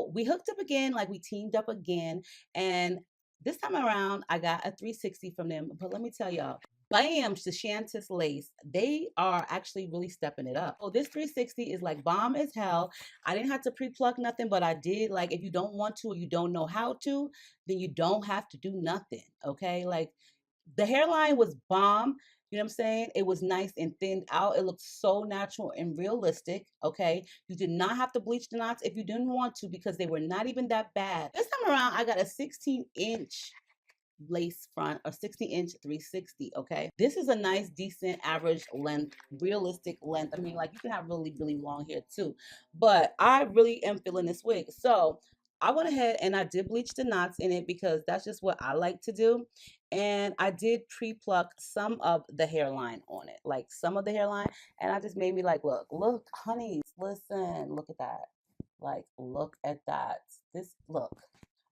So we hooked up again, like we teamed up again. And this time around, I got a 360 from them. But let me tell y'all, bam, the Chantiche lace, they are actually really stepping it up. Oh, this 360 is like bomb as hell. I didn't have to pre-pluck nothing, but I did. Like, if you don't want to or you don't know how to, then you don't have to do nothing. Okay. Like, the hairline was bomb. You know what I'm saying? It was nice and thinned out. It looked so natural and realistic. Okay. You did not have to bleach the knots if you didn't want to because they were not even that bad. This time around, I got a 16-inch lace front or 60-inch 360. Okay, this is a nice decent average length, realistic length. I mean, like, you can have really really long hair too, but I really am feeling this wig. So I went ahead and I did bleach the knots in it because that's just what I like to do. And I did pre-pluck some of the hairline on it, like some of the hairline. And I just made me like, look, honeys, listen, look at that. Like, look at that. This, look.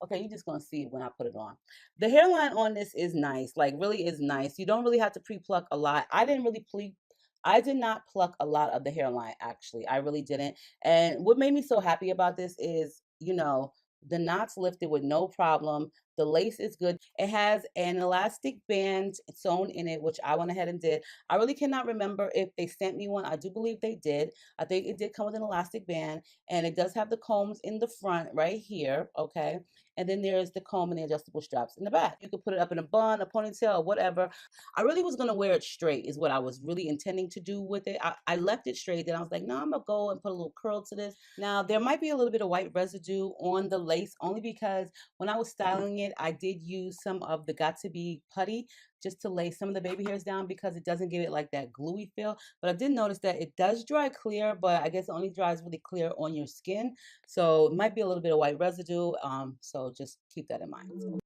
Okay, you're just gonna see it when I put it on. The hairline on this is nice, like really is nice. You don't really have to pre-pluck a lot. I did not pluck a lot of the hairline actually. I really didn't. And what made me so happy about this is, the knots lifted with no problem. The lace is good. It has an elastic band sewn in it, which I went ahead and did. I really cannot remember if they sent me one. I do believe they did. I think it did come with an elastic band, and it does have the combs in the front right here. Okay. And then there's the comb and the adjustable straps in the back. You could put it up in a bun, a ponytail, or whatever. I really was gonna wear it straight, is what I was really intending to do with it. I left it straight, then I was like, no, I'm gonna go and put a little curl to this. Now there might be a little bit of white residue on the lace, only because when I was styling it, I did use some of the Got to Be putty just to lay some of the baby hairs down because it doesn't give it like that gluey feel. But I did notice that it does dry clear, but I guess it only dries really clear on your skin. So it might be a little bit of white residue. So just keep that in mind.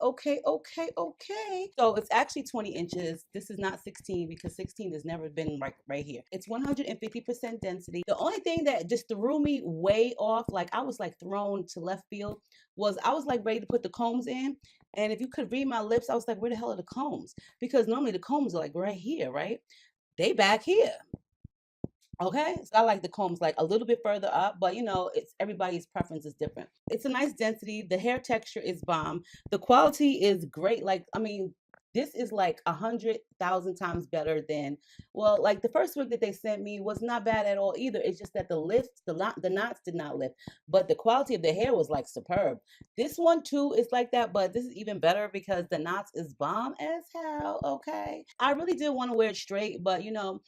Okay, okay, okay. So it's actually 20 inches. This is not 16 because 16 has never been right here. It's 150% density. The only thing that just threw me way off, like I was like thrown to left field, was I was like ready to put the combs in. And if you could read my lips, I was like, where the hell are the combs? Because normally the combs are like right here, right? They back here. Okay, so I like the combs like a little bit further up, but you know, it's everybody's preference is different. It's a nice density. The hair texture is bomb. The quality is great. Like, I mean, this is like 100,000 times better than, well, like the first wig that they sent me was not bad at all either. It's just that the knots did not lift, but the quality of the hair was like superb. This one too is like that, but this is even better because the knots is bomb as hell. Okay, I really did want to wear it straight, but you know,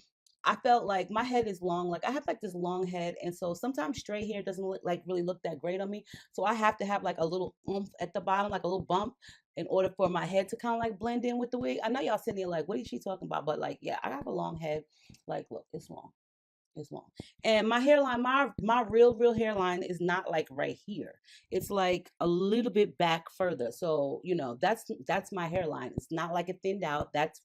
I felt like my head is long. Like I have like this long head, and so sometimes straight hair doesn't look like really look that great on me. So I have to have like a little oomph at the bottom, like a little bump, in order for my head to kind of like blend in with the wig. I know y'all sitting there like, what is she talking about? But like, yeah, I have a long head. Like, look, it's long. It's long. And my hairline, my real hairline is not like right here. It's like a little bit back further. So, you know, that's my hairline. It's not like it thinned out. That's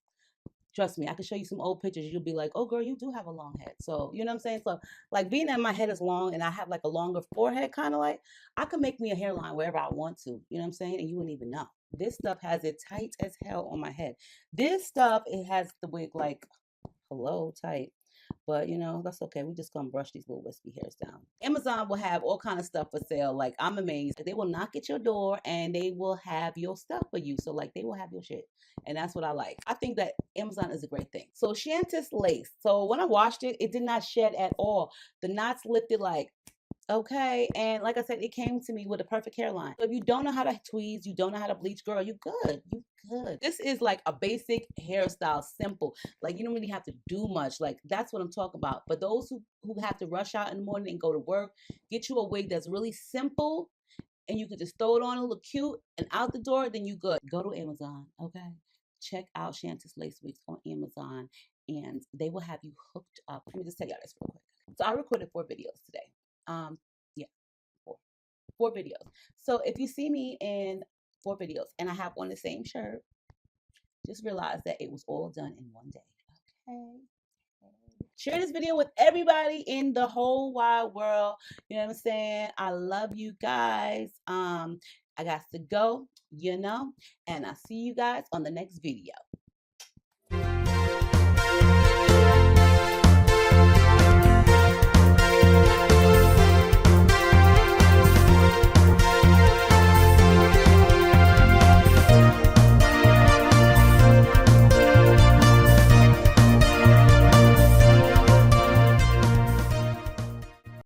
Trust me, I can show you some old pictures. You'll be like, oh, girl, you do have a long head. So, you know what I'm saying? So, like, being that my head is long and I have like a longer forehead, kind of like, I could make me a hairline wherever I want to. You know what I'm saying? And you wouldn't even know. This stuff has it tight as hell on my head. This stuff, it has the wig like, hello, tight. But you know, that's okay. We just gonna brush these little wispy hairs down. Amazon will have all kind of stuff for sale. Like I'm amazed. They will knock at your door and they will have your stuff for you. So like they will have your shit. And that's what I like. I think that Amazon is a great thing. So Chantiche lace. So when I washed it, it did not shed at all. The knots lifted like okay. And like I said, it came to me with a perfect hairline. So if you don't know how to tweeze, you don't know how to bleach, girl, you good. You good. This is like a basic hairstyle, simple. Like you don't really have to do much. Like that's what I'm talking about. But those who have to rush out in the morning and go to work, get you a wig that's really simple and you can just throw it on and look cute and out the door, then you good. Go to Amazon, okay? Check out Chantiche Lace Wigs on Amazon and they will have you hooked up. Let me just tell y'all this real quick. So I recorded 4 videos today. Yeah, four videos. So if you see me in 4 videos and I have on the same shirt, just realize that it was all done in one day. Okay. Share this video with everybody in the whole wide world. You know what I'm saying? I love you guys. I got to go, you know, and I'll see you guys on the next video.